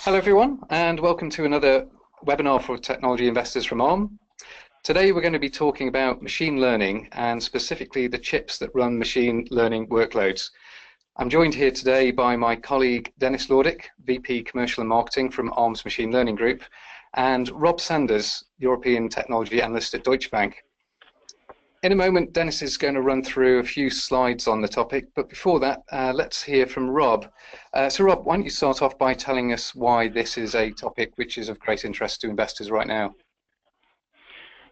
Hello everyone, and welcome to another webinar for technology investors from Arm. Today we're going to be talking about machine learning and specifically the chips that run machine learning workloads. I'm joined here today by my colleague Dennis Laudick, VP Commercial and Marketing from Arm's Machine Learning Group, and Rob Sanders, European Technology Analyst at Deutsche Bank. In a moment, Dennis is going to run through a few slides on the topic, but before that, let's hear from Rob. So Rob, why don't you start off by telling us why this is a topic which is of great interest to investors right now?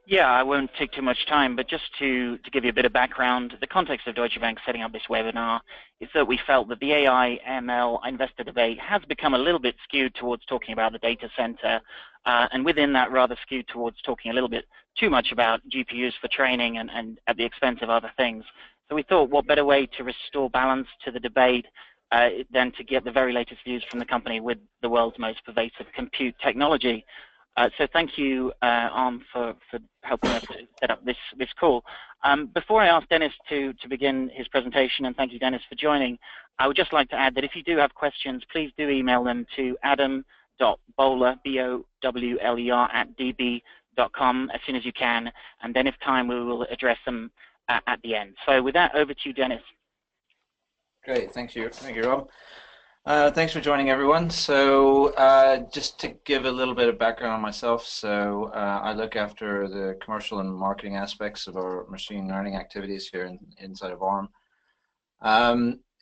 Yeah, I won't take too much time, but just to give you a bit of background, the context of Deutsche Bank setting up this webinar is that we felt that the AI, ML investor debate has become a little bit skewed towards talking about the data center, and within that rather skewed towards talking a little bit too much about GPUs for training and at the expense of other things. So we thought what better way to restore balance to the debate than to get the very latest views from the company with the world's most pervasive compute technology. So thank you, Arm, for helping us to set up this call. Before I ask Dennis to begin his presentation, and thank you, Dennis, for joining, I would just like to add that if you do have questions, please do email them to adam.bowler, B-O-W-L-E-R, @db.com as soon as you can, and then if time, we will address them at the end. So with that, over to you, Dennis. Great, thank you, Rob. Thanks for joining, everyone. So just to give a little bit of background on myself, so I look after the commercial and marketing aspects of our machine learning activities here inside of Arm.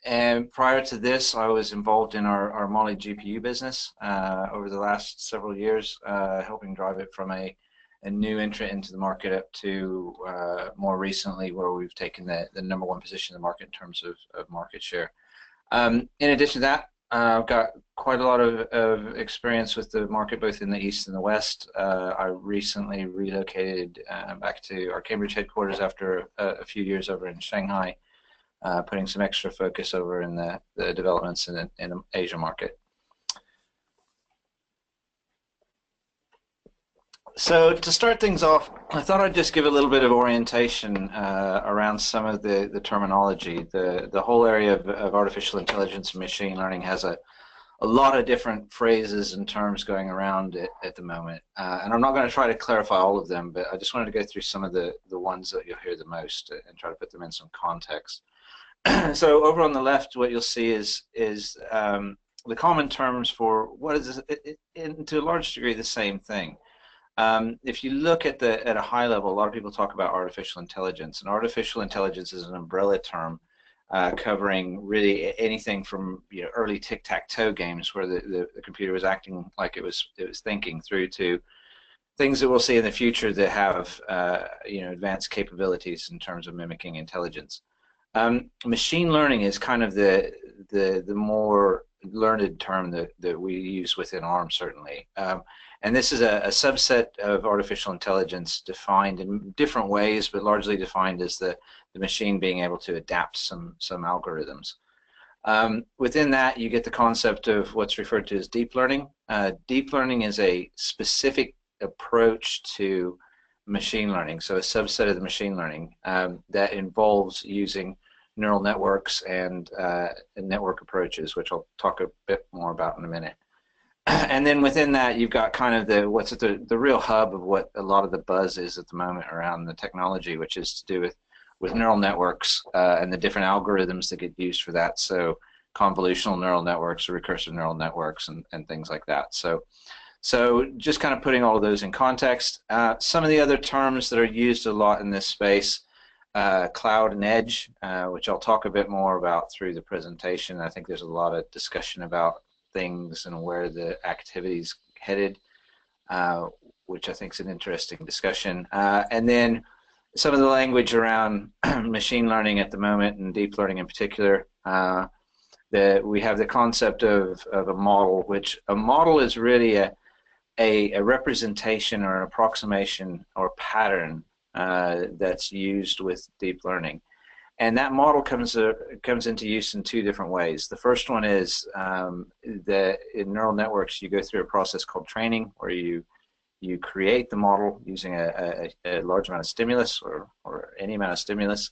And prior to this, I was involved in our Mali GPU business over the last several years, helping drive it from a new entrant into the market up to more recently where we've taken the #1 position in the market in terms of market share. In addition to that, I've got quite a lot of experience with the market both in the East and the West. I recently relocated back to our Cambridge headquarters after a few years over in Shanghai, putting some extra focus over in the developments in the Asia market. So to start things off, I thought I'd just give a little bit of orientation around some of the terminology. The whole area of artificial intelligence and machine learning has a lot of different phrases and terms going around it at the moment. And I'm not going to try to clarify all of them, but I just wanted to go through some of the ones that you'll hear the most and try to put them in some context. So over on the left, what you'll see is the common terms for what is, to a large degree, the same thing. If you look at a high level, a lot of people talk about artificial intelligence, and artificial intelligence is an umbrella term covering really anything from early tic-tac-toe games where the computer was acting like it was thinking, through to things that we'll see in the future that have advanced capabilities in terms of mimicking intelligence. Machine learning is kind of the more learned term that we use within Arm, certainly. And this is a subset of artificial intelligence defined in different ways, but largely defined as the machine being able to adapt some algorithms. Within that, you get the concept of what's referred to as deep learning. Deep learning is a specific approach to machine learning, so a subset of the machine learning that involves using neural networks and network approaches, which I'll talk a bit more about in a minute. And then within that, you've got kind of the real hub of what a lot of the buzz is at the moment around the technology, which is to do with neural networks and the different algorithms that get used for that. So convolutional neural networks, recursive neural networks, and things like that. So just kind of putting all of those in context. Some of the other terms that are used a lot in this space, cloud and edge, which I'll talk a bit more about through the presentation. I think there's a lot of discussion about things and where the activity's headed, which I think is an interesting discussion. And then some of the language around machine learning at the moment, and deep learning in particular, that we have the concept of a model, which a model is really a representation or an approximation or pattern that's used with deep learning. And that model comes into use in two different ways. The first one is that in neural networks, you go through a process called training, where you create the model using a large amount of stimulus or any amount of stimulus,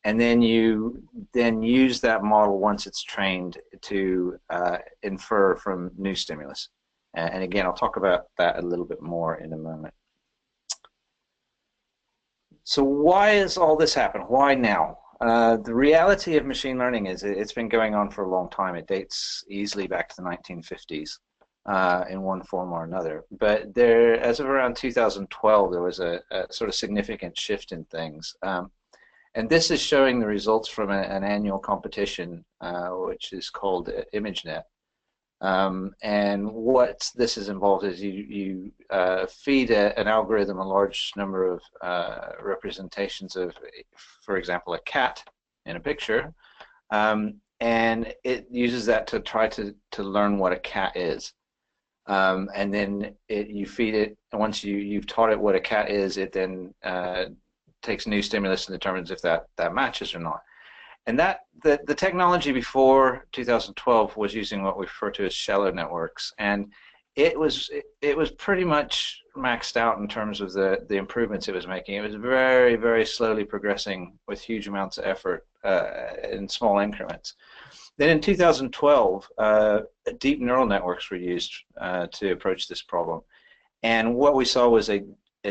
and then you use that model once it's trained to infer from new stimulus. And again, I'll talk about that a little bit more in a moment. So why has all this happened? Why now? The reality of machine learning is it's been going on for a long time. It dates easily back to the 1950s in one form or another. But there, as of around 2012, there was a sort of significant shift in things. And this is showing the results from an annual competition, which is called ImageNet. And what this is involved is you feed an algorithm a large number of representations of, for example, a cat in a picture, and it uses that to try to learn what a cat is. And then you feed it, and once you've taught it what a cat is, it then takes new stimulus and determines if that matches or not. And the technology before 2012 was using what we refer to as shallow networks, and it was pretty much maxed out in terms of the improvements it was making. It was very, very slowly progressing with huge amounts of effort in small increments. Then in 2012, deep neural networks were used to approach this problem, and what we saw was a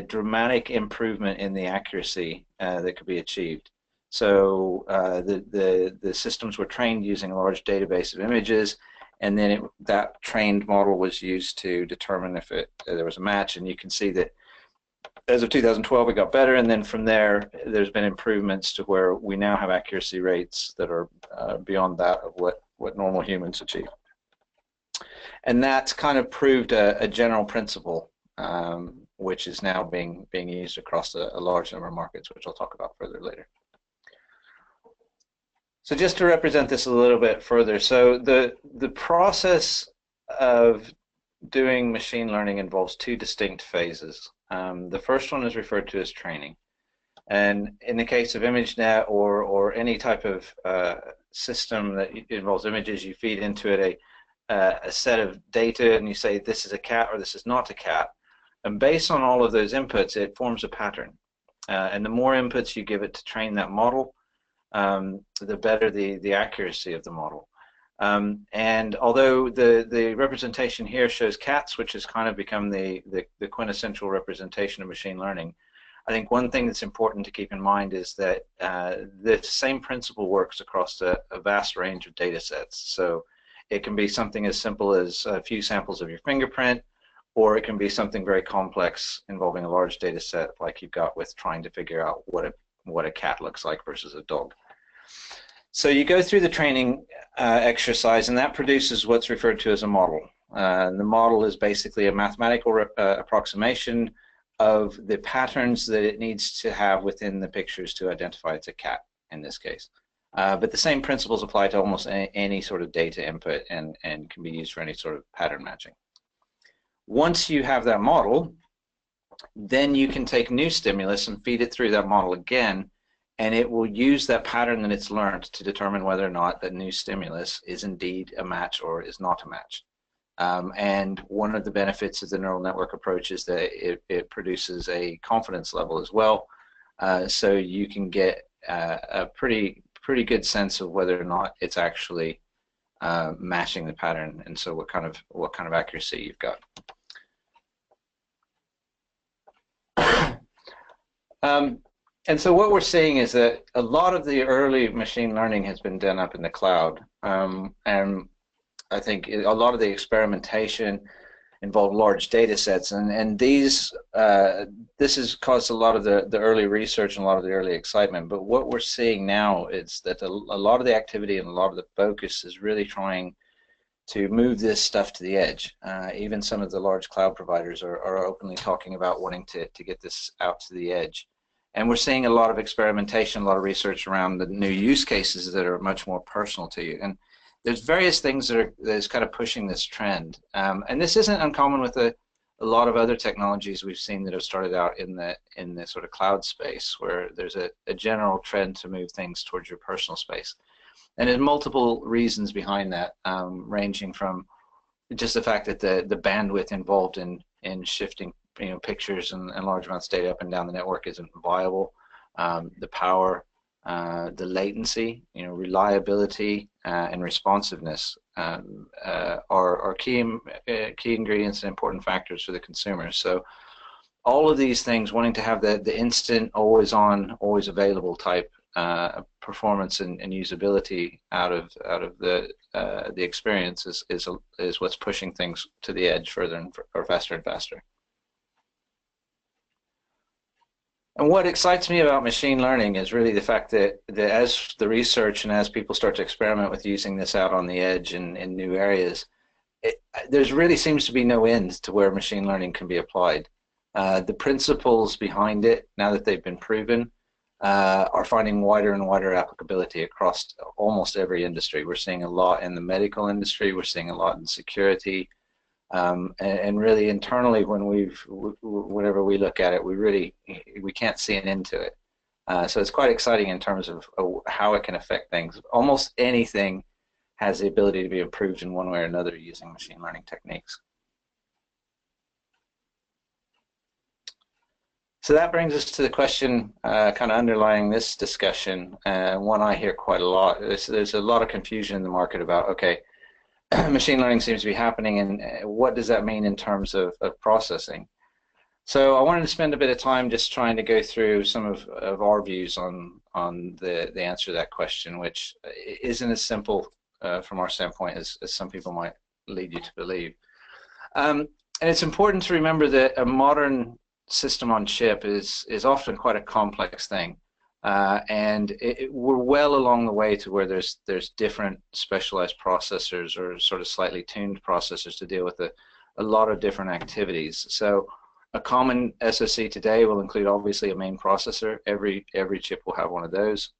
dramatic improvement in the accuracy that could be achieved. So the systems were trained using a large database of images, and then that trained model was used to determine if there was a match. And you can see that as of 2012 it got better, and then from there there's been improvements to where we now have accuracy rates that are beyond that of what normal humans achieve. And that's kind of proved a general principle, which is now being used across a large number of markets, which I'll talk about further later. So just to represent this a little bit further, so the process of doing machine learning involves two distinct phases. The first one is referred to as training. And in the case of ImageNet or any type of system that involves images, you feed into it a set of data and you say this is a cat or this is not a cat. And based on all of those inputs, it forms a pattern. And the more inputs you give it to train that model, the better the accuracy of the model. And although the representation here shows cats, which has kind of become the quintessential representation of machine learning, I think one thing that's important to keep in mind is that the same principle works across a vast range of data sets. So it can be something as simple as a few samples of your fingerprint, or it can be something very complex involving a large data set like you've got with trying to figure out what a cat looks like versus a dog. So you go through the training exercise, and that produces what's referred to as a model. The model is basically a mathematical approximation of the patterns that it needs to have within the pictures to identify it's a cat in this case. But the same principles apply to almost any sort of data input and can be used for any sort of pattern matching. Once you have that model, then you can take new stimulus and feed it through that model again, and it will use that pattern that it's learned to determine whether or not that new stimulus is indeed a match or is not a match. And one of the benefits of the neural network approach is that it produces a confidence level as well, so you can get a pretty good sense of whether or not it's actually matching the pattern, and so what kind of accuracy you've got. And so what we're seeing is that a lot of the early machine learning has been done up in the cloud, and I think a lot of the experimentation involved large data sets, and this has caused a lot of the early research and a lot of the early excitement. But what we're seeing now is that a lot of the activity and a lot of the focus is really trying to move this stuff to the edge. Even some of the large cloud providers are openly talking about wanting to get this out to the edge. And we're seeing a lot of experimentation, a lot of research around the new use cases that are much more personal to you. And there's various things that is kind of pushing this trend. And this isn't uncommon with a lot of other technologies we've seen that have started out in the sort of cloud space, where there's a general trend to move things towards your personal space. And there's multiple reasons behind that, ranging from just the fact that the bandwidth involved in shifting pictures and large amounts of data up and down the network isn't viable, the power, the latency, reliability, and responsiveness. are key ingredients and important factors for the consumer. So all of these things, wanting to have the instant, always on, always available type performance and usability out of the experience is what's pushing things to the edge further or faster and faster. And what excites me about machine learning is really the fact that as the research and as people start to experiment with using this out on the edge in new areas, there really seems to be no end to where machine learning can be applied. The principles behind it, now that they've been proven, are finding wider and wider applicability across almost every industry. We're seeing a lot in the medical industry, we're seeing a lot in security, and really internally, whenever we look at it, we can't see an end to it. So it's quite exciting in terms of how it can affect things. Almost anything has the ability to be improved in one way or another using machine learning techniques. So that brings us to the question kind of underlying this discussion, one I hear quite a lot. There's a lot of confusion in the market about, okay, machine learning seems to be happening, and what does that mean in terms of processing? So I wanted to spend a bit of time just trying to go through some of our views on the answer to that question, which isn't as simple from our standpoint as some people might lead you to believe. And it's important to remember that a modern system on chip is often quite a complex thing, and we're well along the way to where there's different specialized processors or sort of slightly tuned processors to deal with a lot of different activities. So a common SoC today will include obviously a main processor. Every chip will have one of those,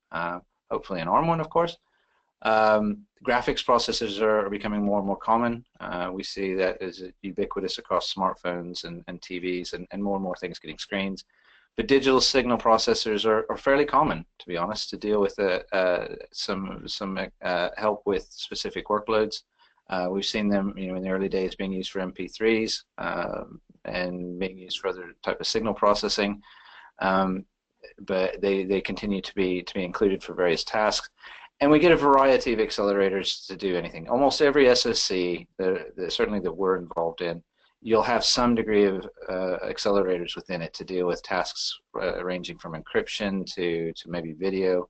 hopefully an ARM one, of course. Graphics processors are becoming more and more common. We see that as ubiquitous across smartphones and TVs, and more things getting screens. But digital signal processors are fairly common, to be honest, to deal with some help with specific workloads. We've seen them, in the early days being used for MP3s and being used for other type of signal processing. But they continue to be included for various tasks. And we get a variety of accelerators to do anything. Almost every SoC, certainly that we're involved in, you'll have some degree of accelerators within it to deal with tasks ranging from encryption to maybe video.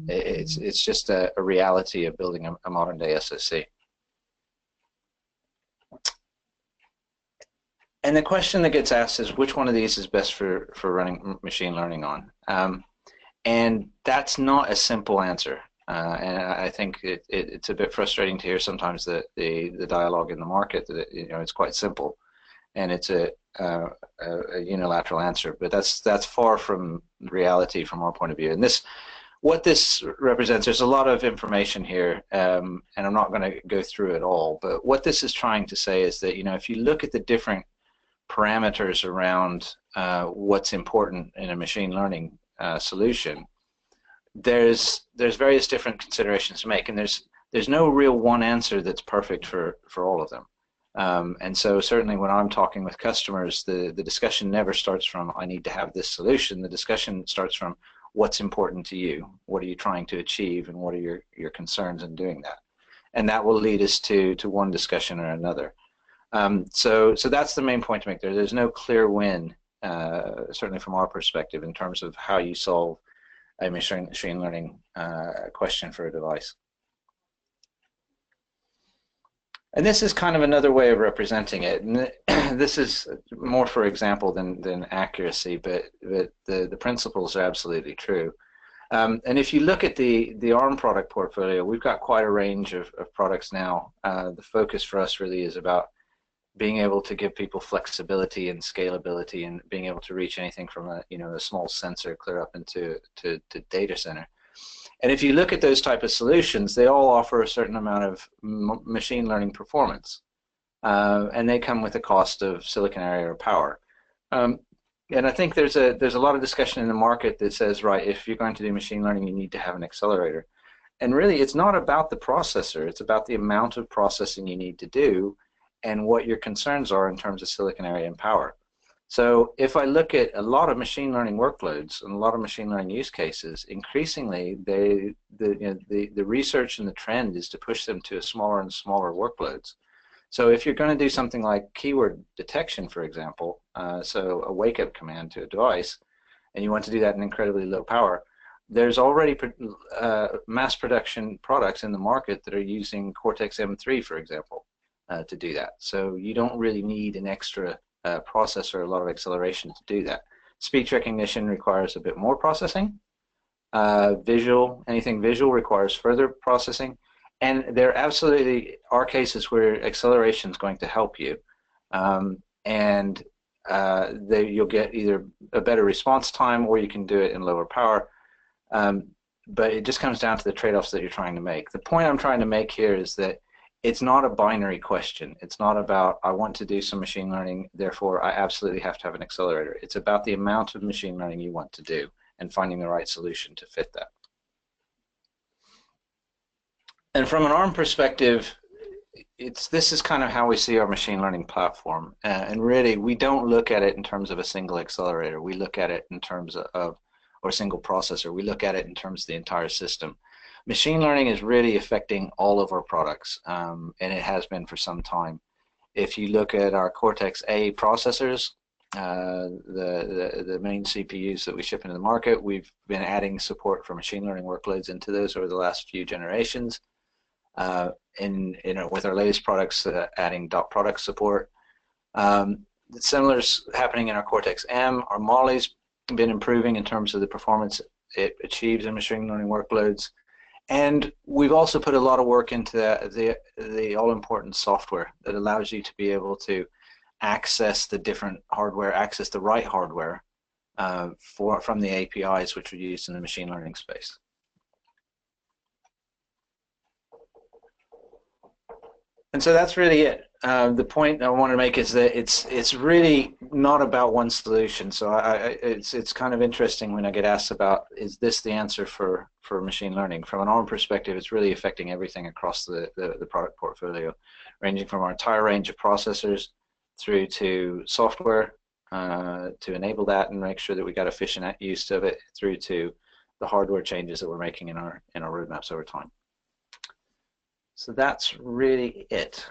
It's just a reality of building a modern day SoC. And the question that gets asked is, which one of these is best for running machine learning on? And that's not a simple answer. And I think it's a bit frustrating to hear sometimes the dialogue in the market that it's quite simple, and it's a unilateral answer. But that's far from reality from our point of view. And what this represents, there's a lot of information here, and I'm not going to go through it all. But what this is trying to say is that if you look at the different parameters around what's important in a machine learning solution, there's various different considerations to make, and there's no real one answer that's perfect for all of them. And so certainly when I'm talking with customers, the discussion never starts from I need to have this solution. The discussion starts from what's important to you, what are you trying to achieve, and what are your concerns in doing that, and that will lead us to one discussion or another. So that's the main point to make there. There's no clear win, certainly from our perspective, in terms of how you solve a machine learning question for a device. And this is kind of another way of representing it. And this is more for example than accuracy, but the principles are absolutely true. And if you look at the ARM product portfolio, we've got quite a range of products now. The focus for us really is about being able to give people flexibility and scalability, and being able to reach anything from a small sensor clear up into data center. And if you look at those type of solutions, they all offer a certain amount of machine learning performance, and they come with a cost of silicon area or power. And I think there's a lot of discussion in the market that says, right, if you're going to do machine learning, you need to have an accelerator. And really, it's not about the processor; it's about the amount of processing you need to do, and what your concerns are in terms of silicon area and power. So if I look at a lot of machine learning workloads and a lot of machine learning use cases, increasingly the research and the trend is to push them to smaller and smaller workloads. So if you're going to do something like keyword detection, for example, so a wake-up command to a device, and you want to do that in incredibly low power, there's already mass production products in the market that are using Cortex-M3, for example, to do that. So you don't really need an extra processor, a lot of acceleration to do that. Speech recognition requires a bit more processing. Anything visual requires further processing. And there absolutely are cases where acceleration is going to help you. You'll get either a better response time or you can do it in lower power. But it just comes down to the trade-offs that you're trying to make. The point I'm trying to make here is that it's not a binary question. It's not about, I want to do some machine learning, therefore I absolutely have to have an accelerator. It's about the amount of machine learning you want to do and finding the right solution to fit that. And from an ARM perspective, this is kind of how we see our machine learning platform. And really, we don't look at it in terms of a single accelerator. We look at it in terms of, or a single processor. We look at it in terms of the entire system. Machine learning is really affecting all of our products, and it has been for some time. If you look at our Cortex-A processors, the main CPUs that we ship into the market, we've been adding support for machine learning workloads into those over the last few generations. With our latest products, adding dot product support. Similar is happening in our Cortex-M. Our Mali's been improving in terms of the performance it achieves in machine learning workloads. And we've also put a lot of work into the all-important software that allows you to be able to access the different hardware, access the right hardware from the APIs which are used in the machine learning space. And so that's really it. The point I want to make is that it's really not about one solution. So it's kind of interesting when I get asked about, is this the answer for machine learning? From an ARM perspective, it's really affecting everything across the product portfolio, ranging from our entire range of processors through to software to enable that and make sure that we got efficient use of it, through to the hardware changes that we're making in our roadmaps over time. So that's really it.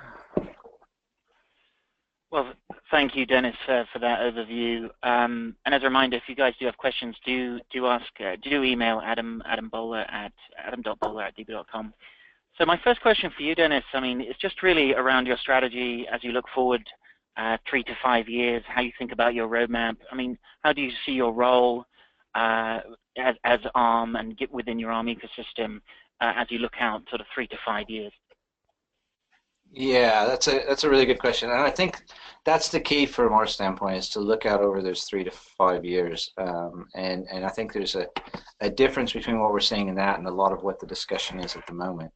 Well, thank you, Dennis, for that overview. And as a reminder, if you guys do have questions, do email adam.bowler@db.com. So my first question for you, Dennis, I mean, it's just really around your strategy as you look forward 3 to 5 years, how you think about your roadmap. I mean, how do you see your role as ARM and get within your ARM ecosystem as you look out sort of 3 to 5 years? Yeah, that's a really good question, and I think that's the key from our standpoint, is to look out over those 3 to 5 years, and I think there's a difference between what we're seeing in that and a lot of what the discussion is at the moment.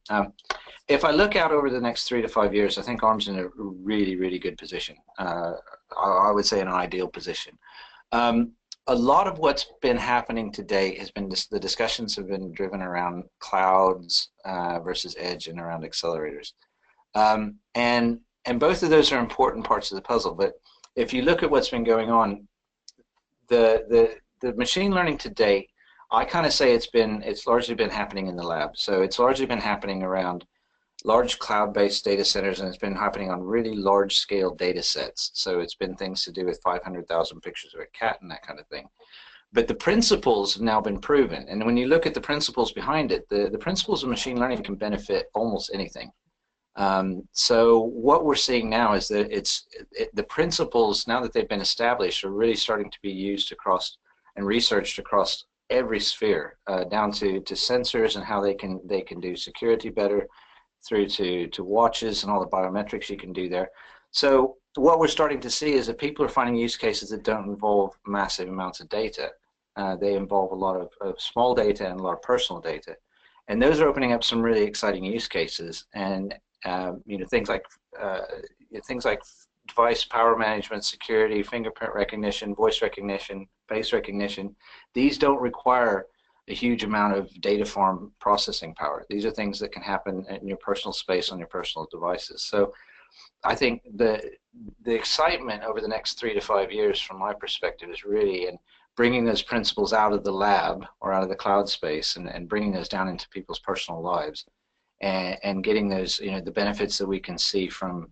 If I look out over the next 3 to 5 years, I think ARM's in a really, really good position. I would say an ideal position. A lot of what's been happening today has been the discussions have been driven around clouds versus edge and around accelerators. And both of those are important parts of the puzzle. But if you look at what's been going on, the machine learning to date, I kind of say it's largely been happening in the lab. So it's largely been happening around large cloud-based data centers, and it's been happening on really large-scale data sets. So it's been things to do with 500,000 pictures of a cat and that kind of thing. But the principles have now been proven. And when you look at the principles behind it, the principles of machine learning can benefit almost anything. So what we're seeing now is that the principles, now that they've been established, are really starting to be used across and researched across every sphere, down to sensors and how they can do security better, through to watches and all the biometrics you can do there. So what we're starting to see is that people are finding use cases that don't involve massive amounts of data. They involve a lot of small data and a lot of personal data, and those are opening up some really exciting use cases. And things like device power management, security, fingerprint recognition, voice recognition, face recognition. These don't require a huge amount of data farm processing power. These are things that can happen in your personal space on your personal devices. So I think the excitement over the next 3 to 5 years, from my perspective, is really in bringing those principles out of the lab or out of the cloud space and bringing those down into people's personal lives, and getting those, the benefits that we can see from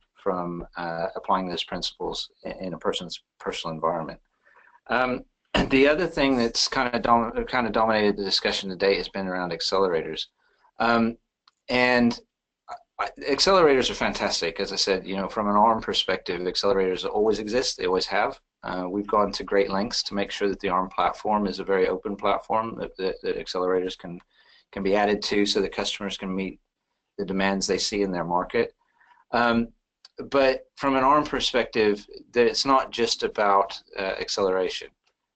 applying those principles in a person's personal environment. The other thing that's kind of dominated the discussion to date has been around accelerators, and accelerators are fantastic. As I said, from an ARM perspective, accelerators always exist. They always have. We've gone to great lengths to make sure that the ARM platform is a very open platform that accelerators can be added to, so that customers can meet the demands they see in their market. But from an ARM perspective, it's not just about acceleration.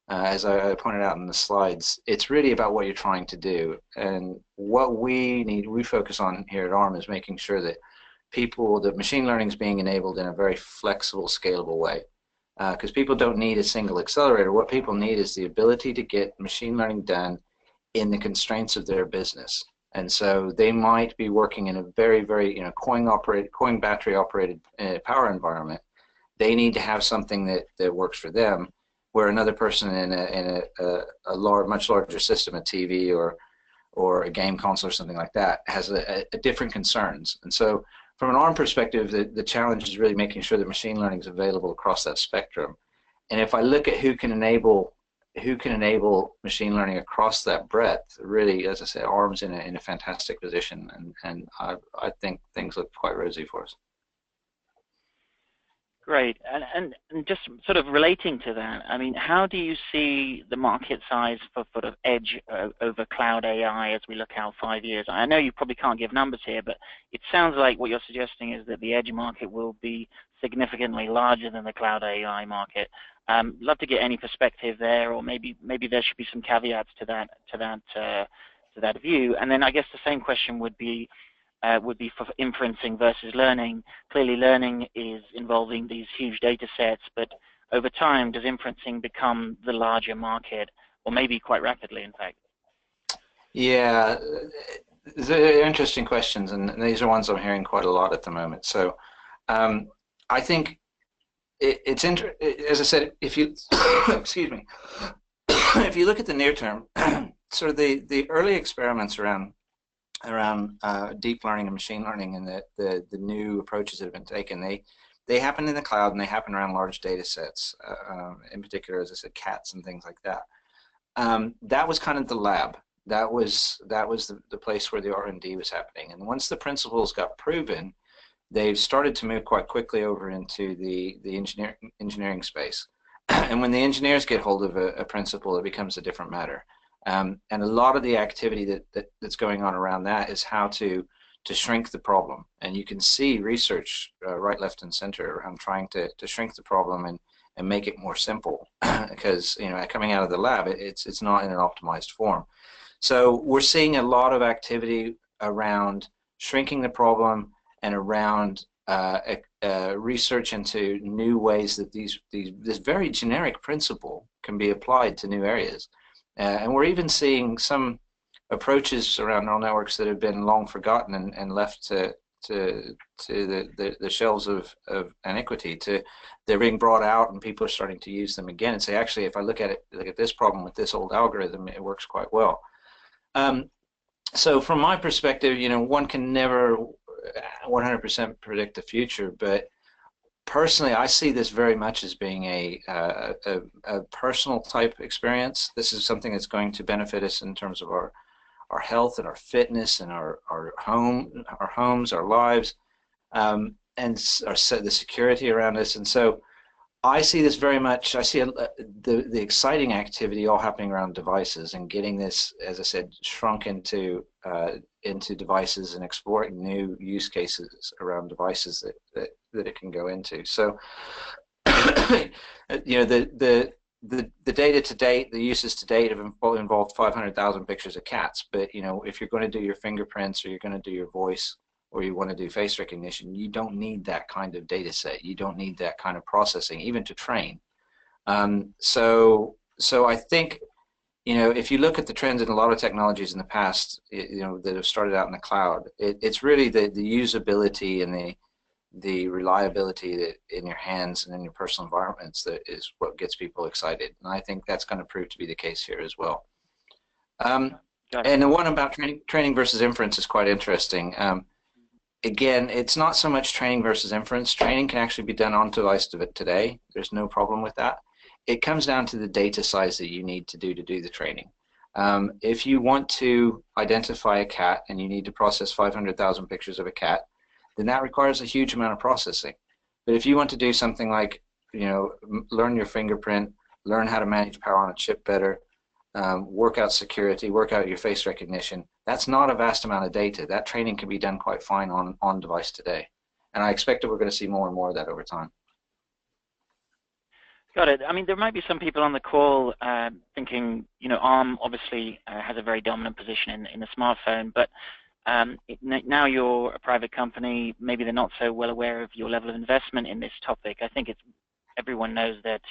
As I pointed out in the slides, it's really about what you're trying to do. And what we focus on here at ARM is making sure that that machine learning is being enabled in a very flexible, scalable way. Because people don't need a single accelerator. What people need is the ability to get machine learning done in the constraints of their business. And so they might be working in a very, very, coin battery operated power environment. They need to have something that works for them, where another person in a much larger system, a TV or a game console or something like that, has a different concerns. And so from an ARM perspective, the challenge is really making sure that machine learning is available across that spectrum. And if I look at who can enable machine learning across that breadth, really, as I said, ARM's in a fantastic position, and I think things look quite rosy for us. Great. And just sort of relating to that, I mean, how do you see the market size for sort of edge over cloud AI as we look out 5 years? I know you probably can't give numbers here, but it sounds like what you're suggesting is that the edge market will be significantly larger than the cloud AI market. Love to get any perspective there, or maybe there should be some caveats to that view. And then I guess the same question would be for inferencing versus learning. Clearly, learning is involving these huge data sets, but over time, does inferencing become the larger market, or maybe quite rapidly, in fact? Yeah, they're interesting questions, and these are ones I'm hearing quite a lot at the moment. So I think it's as I said, if you excuse me, if you look at the near term, sort of the early experiments around deep learning and machine learning, and the new approaches that have been taken, they happen in the cloud, and they happen around large data sets, in particular, as I said, cats and things like that. That was kind of the lab. That was the place where the R&D was happening. And once the principles got proven, they've started to move quite quickly over into the engineering space. And when the engineers get hold of a principle, it becomes a different matter. And a lot of the activity that's going on around that is how to shrink the problem. And you can see research right, left, and center around trying to shrink the problem and make it more simple, because coming out of the lab, it's not in an optimized form. So we're seeing a lot of activity around shrinking the problem and around research into new ways that this very generic principle can be applied to new areas. And we're even seeing some approaches around neural networks that have been long forgotten and left to the shelves of antiquity. They're being brought out, and people are starting to use them again and say, actually, if I look at this problem with this old algorithm, it works quite well. So from my perspective, one can never 100% predict the future, but personally, I see this very much as being a personal type experience. This is something that's going to benefit us in terms of our health and our fitness and our homes, our lives, and the security around us. And so I see this very much. I see the exciting activity all happening around devices, and getting this, as I said, shrunk into devices and exploring new use cases around devices that it can go into. So the data to date, the uses to date have involved 500,000 pictures of cats. But if you're going to do your fingerprints, or you're going to do your voice, or you want to do face recognition, you don't need that kind of data set. You don't need that kind of processing, even to train. So I think, if you look at the trends in a lot of technologies in the past, that have started out in the cloud, it's really the usability and the reliability that in your hands and in your personal environments that is what gets people excited. And I think that's going to prove to be the case here as well. And the one about training versus inference is quite interesting. Again, it's not so much training versus inference. Training can actually be done on device today. There's no problem with that. It comes down to the data size that you need to do the training. If you want to identify a cat and you need to process 500,000 pictures of a cat, then that requires a huge amount of processing. But if you want to do something like, learn your fingerprint, learn how to manage power on a chip better, work out security, work out your face recognition, that's not a vast amount of data. That training can be done quite fine on device today. And I expect that we're going to see more and more of that over time. Got it. I mean, there might be some people on the call thinking, ARM obviously has a very dominant position in the smartphone, but now you're a private company, maybe they're not so well aware of your level of investment in this topic. I think everyone knows that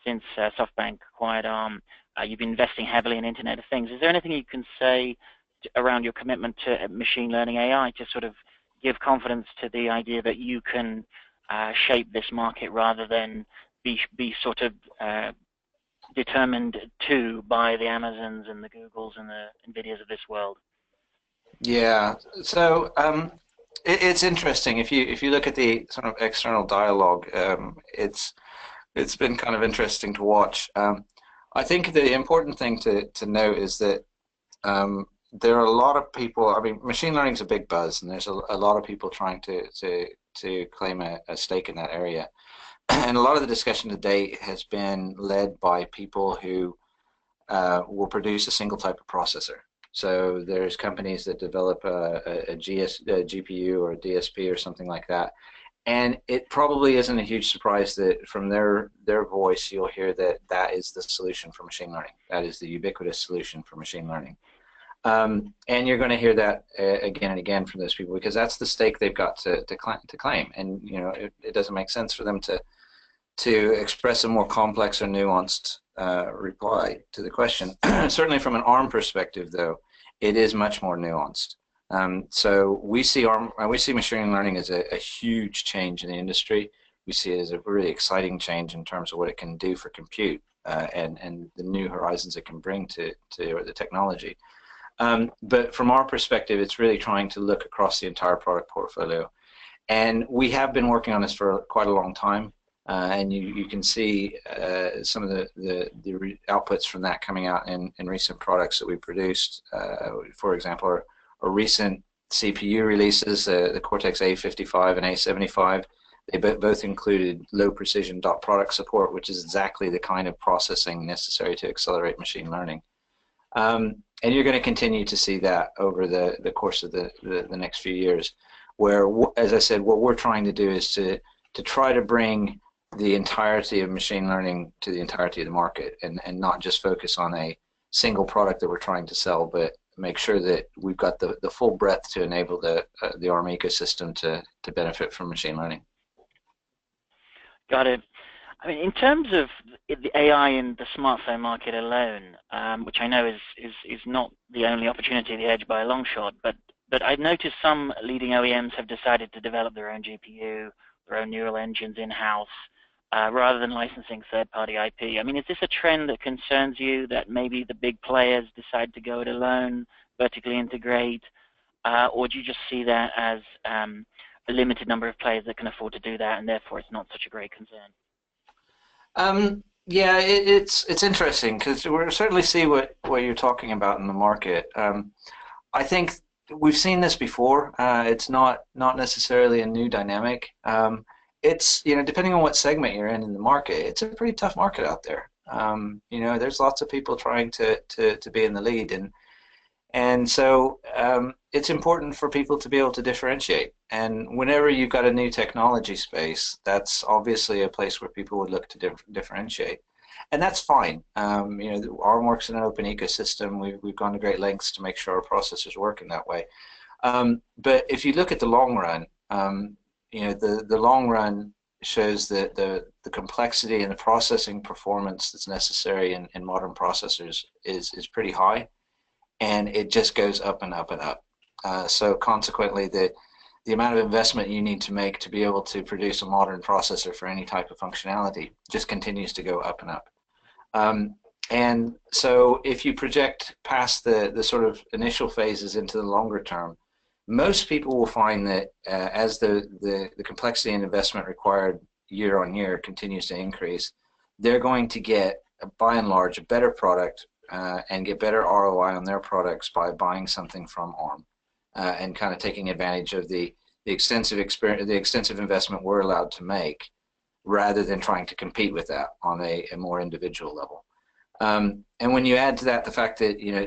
since SoftBank acquired ARM, you've been investing heavily in Internet of Things. Is there anything you can say around your commitment to machine learning AI to sort of give confidence to the idea that you can shape this market rather than be sort of determined to by the Amazons and the Googles and the Nvidias of this world? Yeah, so it's interesting. If you look at the sort of external dialogue, it's been kind of interesting to watch. I think the important thing to note is that there are a lot of people. I mean, machine learning is a big buzz, and there's a lot of people trying to claim a stake in that area. And a lot of the discussion today has been led by people who will produce a single type of processor. So there's companies that develop a GPU or a DSP or something like that. And it probably isn't a huge surprise that from their voice you'll hear that that is the solution for machine learning. That is the ubiquitous solution for machine learning. And you're going to hear that again and again from those people because that's the stake they've got to claim. And it doesn't make sense for them to express a more complex or nuanced reply to the question. Certainly from an ARM perspective, though, it is much more nuanced. So we see machine learning as a huge change in the industry. We see it as a really exciting change in terms of what it can do for compute and the new horizons it can bring to the technology. But from our perspective, it's really trying to look across the entire product portfolio. And we have been working on this for quite a long time. And you can see some of the outputs from that coming out in recent products that we produced. For example, our recent CPU releases, the Cortex-A55 and A75, they both included low precision dot product support, which is exactly the kind of processing necessary to accelerate machine learning. And you're going to continue to see that over the course of the next few years, where, as I said, what we're trying to do is to try to bring the entirety of machine learning to the entirety of the market and not just focus on a single product that we're trying to sell, but make sure that we've got the full breadth to enable the ARM ecosystem to benefit from machine learning. Got it. I mean, in terms of the AI in the smartphone market alone, which I know is not the only opportunity at the edge by a long shot, but I've noticed some leading OEMs have decided to develop their own GPU, their own neural engines in-house, rather than licensing third-party IP. I mean, is this a trend that concerns you, that maybe the big players decide to go it alone, vertically integrate, or do you just see that as a limited number of players that can afford to do that, and therefore it's not such a great concern? Yeah, it's interesting because we certainly see what you're talking about in the market. I think we've seen this before. It's not necessarily a new dynamic. It's depending on what segment you're in the market, it's a pretty tough market out there. There's lots of people trying to be in the lead, and so it's important for people to be able to differentiate. And whenever you've got a new technology space, that's obviously a place where people would look to differentiate, and that's fine. ARM works in an open ecosystem. We've gone to great lengths to make sure our processors work in that way. But if you look at the long run, the long run shows that the complexity and the processing performance that's necessary in modern processors is pretty high, and it just goes up and up and up. So consequently, the amount of investment you need to make to be able to produce a modern processor for any type of functionality just continues to go up and up. And so if you project past the sort of initial phases into the longer term, most people will find that as the complexity and investment required year on year continues to increase, they're going to get, by and large, a better product and get better ROI on their products by buying something from ARM and kind of taking advantage of the extensive experience, the extensive investment we're allowed to make, rather than trying to compete with that on a more individual level. And when you add to that the fact that, you know,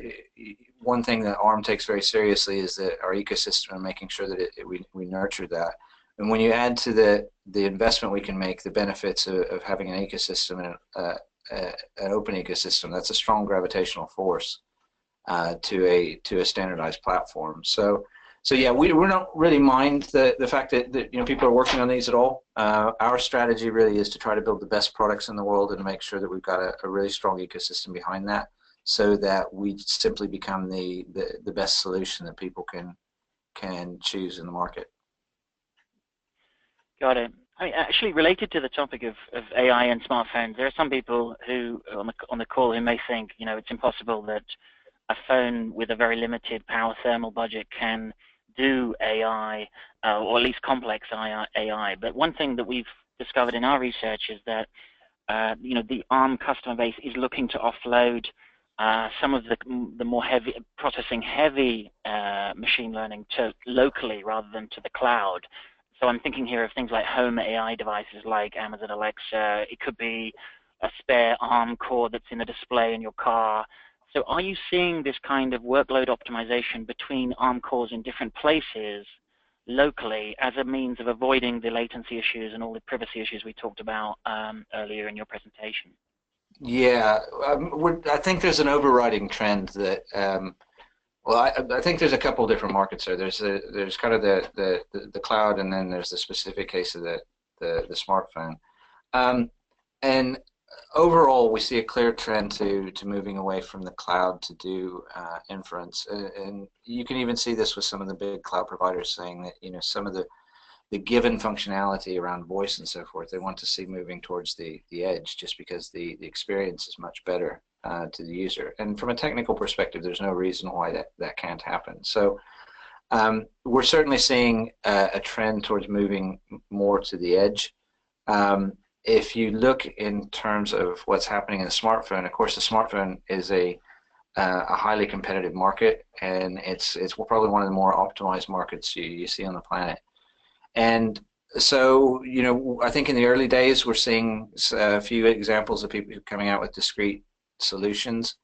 one thing that ARM takes very seriously is that our ecosystem and making sure that we nurture that. And when you add to the investment we can make, the benefits of having an ecosystem and an open ecosystem, that's a strong gravitational force to a standardized platform. So yeah, we don't really mind the fact that you know, people are working on these at all. Our strategy really is to try to build the best products in the world and to make sure that we've got a really strong ecosystem behind that, so that we simply become the best solution that people can choose in the market. Got it. I mean, actually, related to the topic of AI and smartphones, there are some people who on the call who may think, you know, it's impossible that a phone with a very limited power thermal budget can do AI, or at least complex AI. But one thing that we've discovered in our research is that you know, the ARM customer base is looking to offload some of the more processing heavy machine learning to locally rather than to the cloud. So I'm thinking here of things like home AI devices like Amazon Alexa. It could be a spare ARM core that's in a display in your car. So are you seeing this kind of workload optimization between ARM cores in different places locally as a means of avoiding the latency issues and all the privacy issues we talked about earlier in your presentation? Yeah, I think there's an overriding trend that, well, I think there's a couple different markets there. There's kind of the cloud, and then there's the specific case of the smartphone. And overall, we see a clear trend to moving away from the cloud to do inference, and you can even see this with some of the big cloud providers saying that, you know, some of the given functionality around voice and so forth, they want to see moving towards the edge, just because the experience is much better to the user. And from a technical perspective, there's no reason why that can't happen. So we're certainly seeing a trend towards moving more to the edge. If you look in terms of what's happening in the smartphone, of course, the smartphone is a highly competitive market, and it's probably one of the more optimized markets you see on the planet. And so, you know, I think in the early days, we're seeing a few examples of people coming out with discrete solutions.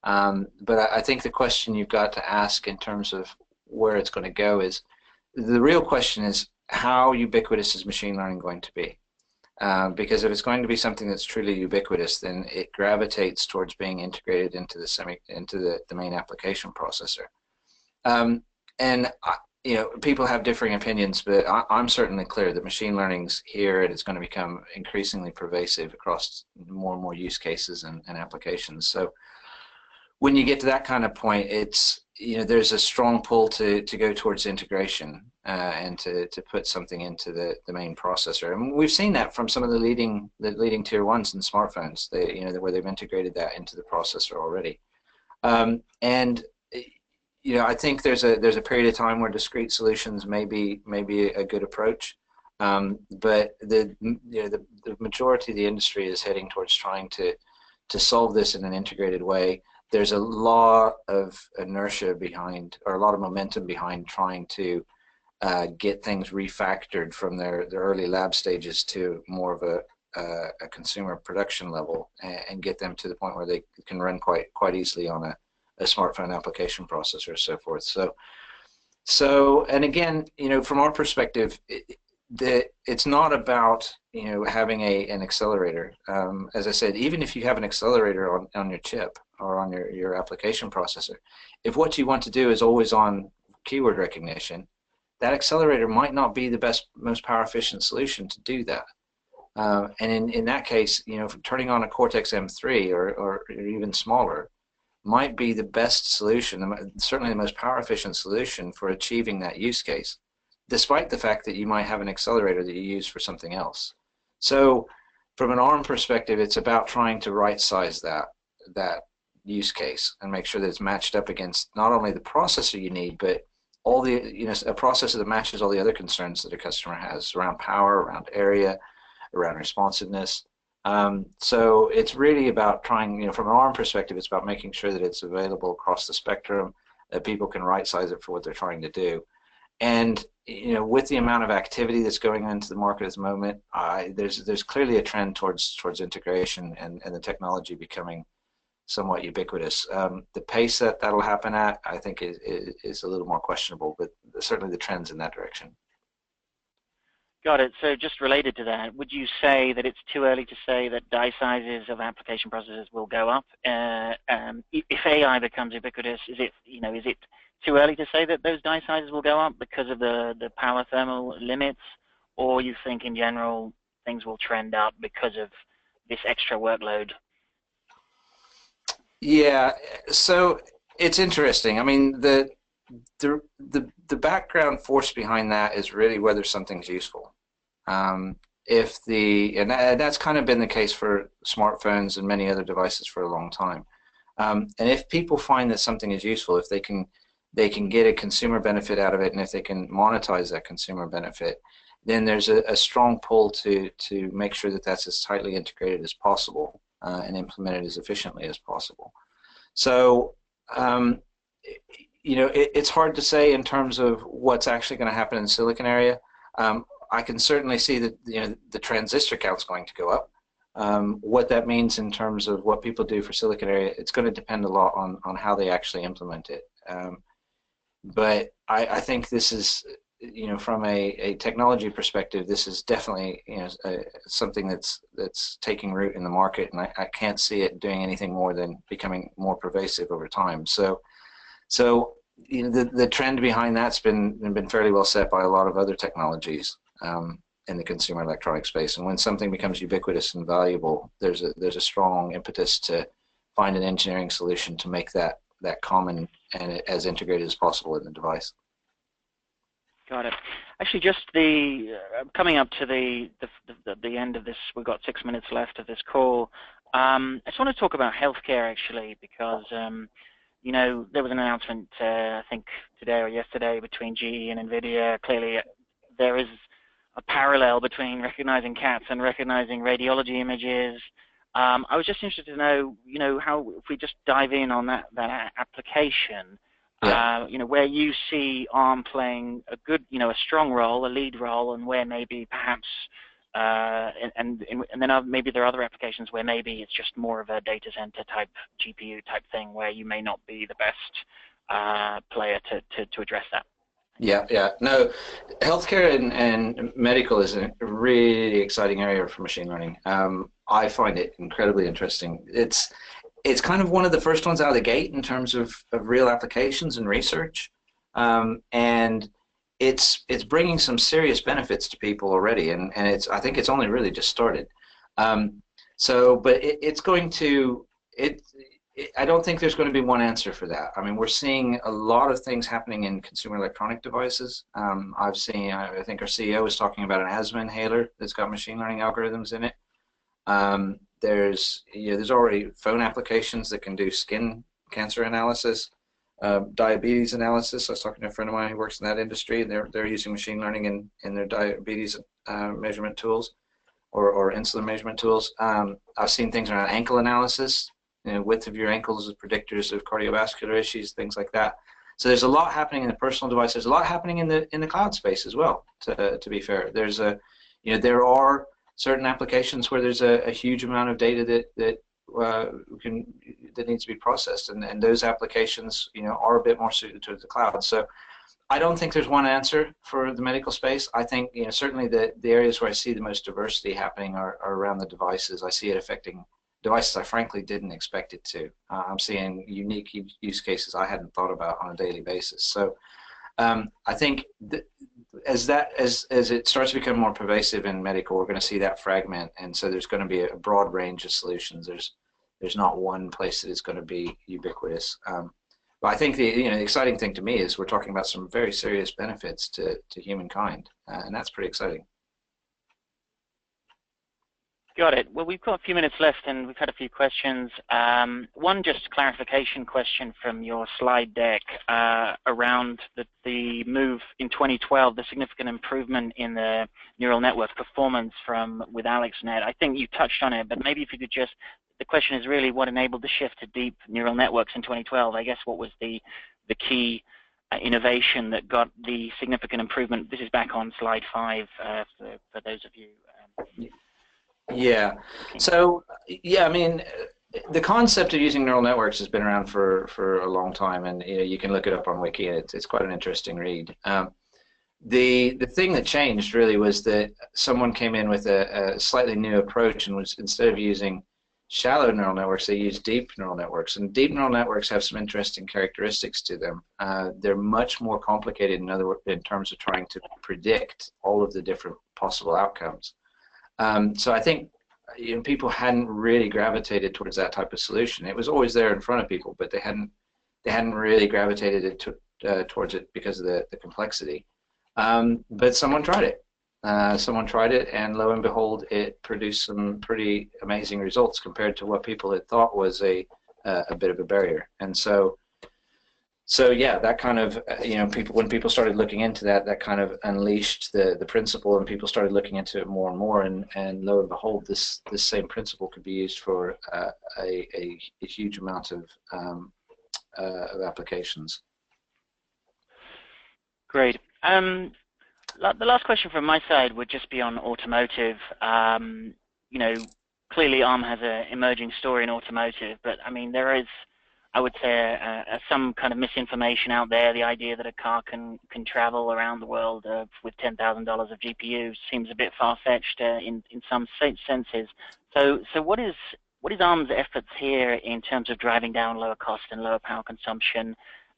But I think the question you've got to ask in terms of where it's going to go is, the real question is, how ubiquitous is machine learning going to be? Because if it's going to be something that's truly ubiquitous, then it gravitates towards being integrated into the main application processor. And you know, people have differing opinions, but I'm certainly clear that machine learning's here, and it's going to become increasingly pervasive across more and more use cases and applications. So when you get to that kind of point, it's, you know, there's a strong pull to go towards integration and to put something into the main processor. And we've seen that from some of the leading tier ones in smartphones, you know, where they've integrated that into the processor already. And you know, I think there's a period of time where discrete solutions may be a good approach, but the majority of the industry is heading towards trying to solve this in an integrated way. There's a lot of inertia behind, or a lot of momentum behind, trying to get things refactored from their early lab stages to more of a consumer production level, and get them to the point where they can run quite easily on a smartphone application processor, so forth. So, and again, you know, from our perspective, it's not about, you know, having an accelerator. As I said, even if you have an accelerator on your chip or on your application processor, if what you want to do is always on keyword recognition, that accelerator might not be the most power efficient solution to do that. And in that case, you know, turning on a Cortex M3 or even smaller might be the best solution, certainly the most power efficient solution for achieving that use case. despite the fact that you might have an accelerator that you use for something else. So from an ARM perspective, it's about trying to right-size that use case and make sure that it's matched up against not only the processor you need, but all the, a processor that matches all the other concerns that a customer has around power, around area, around responsiveness. So it's really about trying, from an ARM perspective, it's about making sure that it's available across the spectrum, that people can right-size it for what they're trying to do. And with the amount of activity that's going into the market at the moment, there's clearly a trend towards integration and the technology becoming somewhat ubiquitous. The pace that'll happen at, I think, is a little more questionable, but certainly the trend's in that direction. Got it. So just related to that, would you say that it's too early to say that die sizes of application processors will go up? If AI becomes ubiquitous, is it too early to say that those die sizes will go up because of the power thermal limits, or you think in general things will trend up because of this extra workload? Yeah, so it's interesting. I mean, the background force behind that is really whether something's useful. And that's kind of been the case for smartphones and many other devices for a long time. And if people find that something is useful, if they can get a consumer benefit out of it, and if they can monetize that consumer benefit, then there's a strong pull to make sure that that's as tightly integrated as possible and implemented as efficiently as possible. So it's hard to say in terms of what's actually going to happen in the silicon area. I can certainly see that the transistor count's going to go up. What that means in terms of what people do for silicon area, it's going to depend a lot on how they actually implement it. But I think this is, from a technology perspective, this is definitely something that's taking root in the market, and I can't see it doing anything more than becoming more pervasive over time. So the trend behind that's been fairly well set by a lot of other technologies in the consumer electronic space. And when something becomes ubiquitous and valuable, there's a strong impetus to find an engineering solution to make that common and as integrated as possible in the device. Got it. Actually, just coming up to the end of this, we've got 6 minutes left of this call. I just want to talk about healthcare, actually, because there was an announcement, I think today or yesterday, between GE and NVIDIA. Clearly, there is a parallel between recognizing cats and recognizing radiology images. I was just interested to know, how, if we just dive in on that application, yeah. Where you see ARM playing a strong role, a lead role, and where maybe perhaps, and then maybe there are other applications where maybe it's just more of a data center type GPU type thing where you may not be the best player to address that. Yeah. No, healthcare and medical is a really exciting area for machine learning. I find it incredibly interesting. It's kind of one of the first ones out of the gate in terms of real applications and research, and it's bringing some serious benefits to people already, and I think it's only really just started. But it's going to I don't think there's going to be one answer for that. I mean, we're seeing a lot of things happening in consumer electronic devices. I think our CEO was talking about an asthma inhaler that's got machine learning algorithms in it. There's already phone applications that can do skin cancer analysis, diabetes analysis. I was talking to a friend of mine who works in that industry, and they're using machine learning in their diabetes measurement tools or insulin measurement tools. I've seen things around ankle analysis. Width of your ankles is predictors of cardiovascular issues, things like that. So there's a lot happening in the personal device. There's a lot happening in the cloud space as well. To be fair, there are certain applications where there's a huge amount of data that needs to be processed, and those applications are a bit more suited to the cloud. So I don't think there's one answer for the medical space. I think certainly the areas where I see the most diversity happening are around the devices. I see it affecting devices I frankly didn't expect it to. I'm seeing unique use cases I hadn't thought about on a daily basis. So I think as it starts to become more pervasive in medical, we're going to see that fragment, and so there's going to be a broad range of solutions. There's not one place that is going to be ubiquitous. But I think the exciting thing to me is we're talking about some very serious benefits to humankind, and that's pretty exciting. Got it. Well, we've got a few minutes left, and we've had a few questions. One just clarification question from your slide deck around the move in 2012, the significant improvement in the neural network performance with AlexNet. I think you touched on it, but maybe if you could just, the question is really what enabled the shift to deep neural networks in 2012? I guess what was the key innovation that got the significant improvement? This is back on slide 5 for those of you. Yeah. So, yeah, I mean, the concept of using neural networks has been around for a long time, and you can look it up on Wiki, and it's quite an interesting read. The thing that changed really was that someone came in with a slightly new approach, and was, instead of using shallow neural networks, they use deep neural networks. And deep neural networks have some interesting characteristics to them. They're much more complicated, in terms of trying to predict all of the different possible outcomes. So I think people hadn't really gravitated towards that type of solution. It was always there in front of people, but they hadn't really gravitated towards it because of the complexity. But someone tried it. And lo and behold, it produced some pretty amazing results compared to what people had thought was a bit of a barrier. And so yeah, that kind of, when people started looking into that, that kind of unleashed the principle, and people started looking into it more and more, and lo and behold, this same principle could be used for a huge amount of applications. Great. The last question from my side would just be on automotive. Clearly ARM has an emerging story in automotive, but I mean, there is, I would say, some kind of misinformation out there. The idea that a car can travel around the world with $10,000 of GPU seems a bit far-fetched in some senses. So what is ARM's efforts here in terms of driving down lower cost and lower power consumption?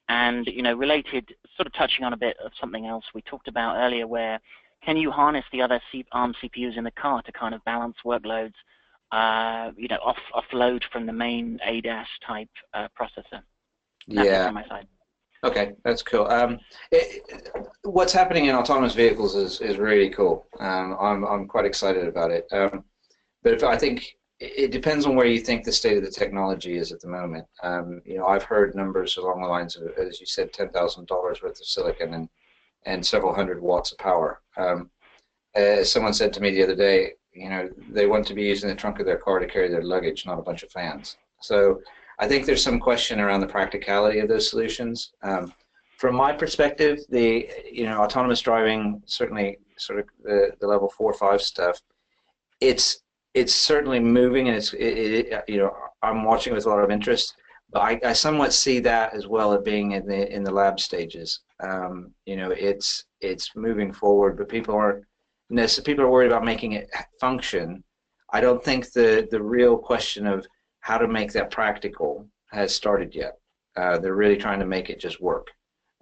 And related, sort of touching on a bit of something else we talked about earlier, where can you harness the other ARM CPUs in the car to kind of balance workloads? Offload from the main ADAS type processor. That's it from my side. Okay, that's cool. What's happening in autonomous vehicles is really cool. I'm quite excited about it. But I think it depends on where you think the state of the technology is at the moment. I've heard numbers along the lines of, as you said, $10,000 worth of silicon and several hundred watts of power. Someone said to me the other day, they want to be using the trunk of their car to carry their luggage, not a bunch of fans. So I think there's some question around the practicality of those solutions. From my perspective, the autonomous driving, certainly sort of the level 4 or 5 stuff, it's certainly moving, and I'm watching with a lot of interest. But I somewhat see that as well as being in the lab stages. It's moving forward, but people are worried about making it function. I don't think the real question of how to make that practical has started yet. They're really trying to make it just work.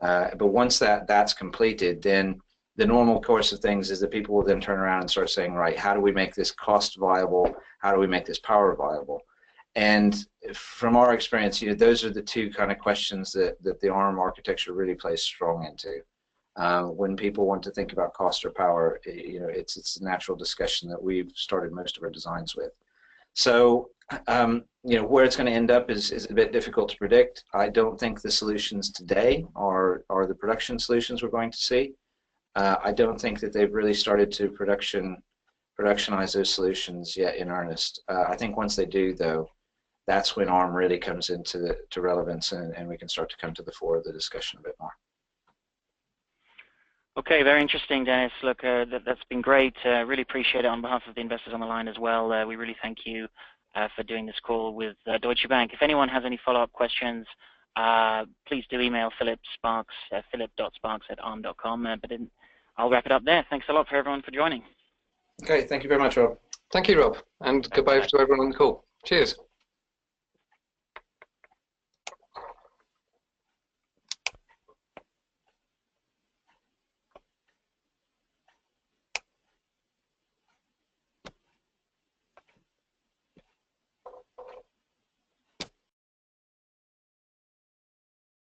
But once that's completed, then the normal course of things is that people will then turn around and start saying, right, how do we make this cost viable? How do we make this power viable? And from our experience, those are the two kind of questions that the ARM architecture really plays strong into. When people want to think about cost or power, it's a natural discussion that we've started most of our designs with. So, where it's going to end up is a bit difficult to predict. I don't think the solutions today are the production solutions we're going to see. I don't think that they've really started to productionize those solutions yet in earnest. I think once they do, though, that's when ARM really comes into relevance, and we can start to come to the fore of the discussion a bit more. Okay, very interesting, Dennis. Look, that's been great. Really appreciate it on behalf of the investors on the line as well. We really thank you for doing this call with Deutsche Bank. If anyone has any follow-up questions, please do email Philip Sparks, philip.sparks@arm.com. I'll wrap it up there. Thanks a lot for everyone for joining. Okay, thank you very much, Rob. Thank you, Rob, and goodbye to everyone on the call. Cheers.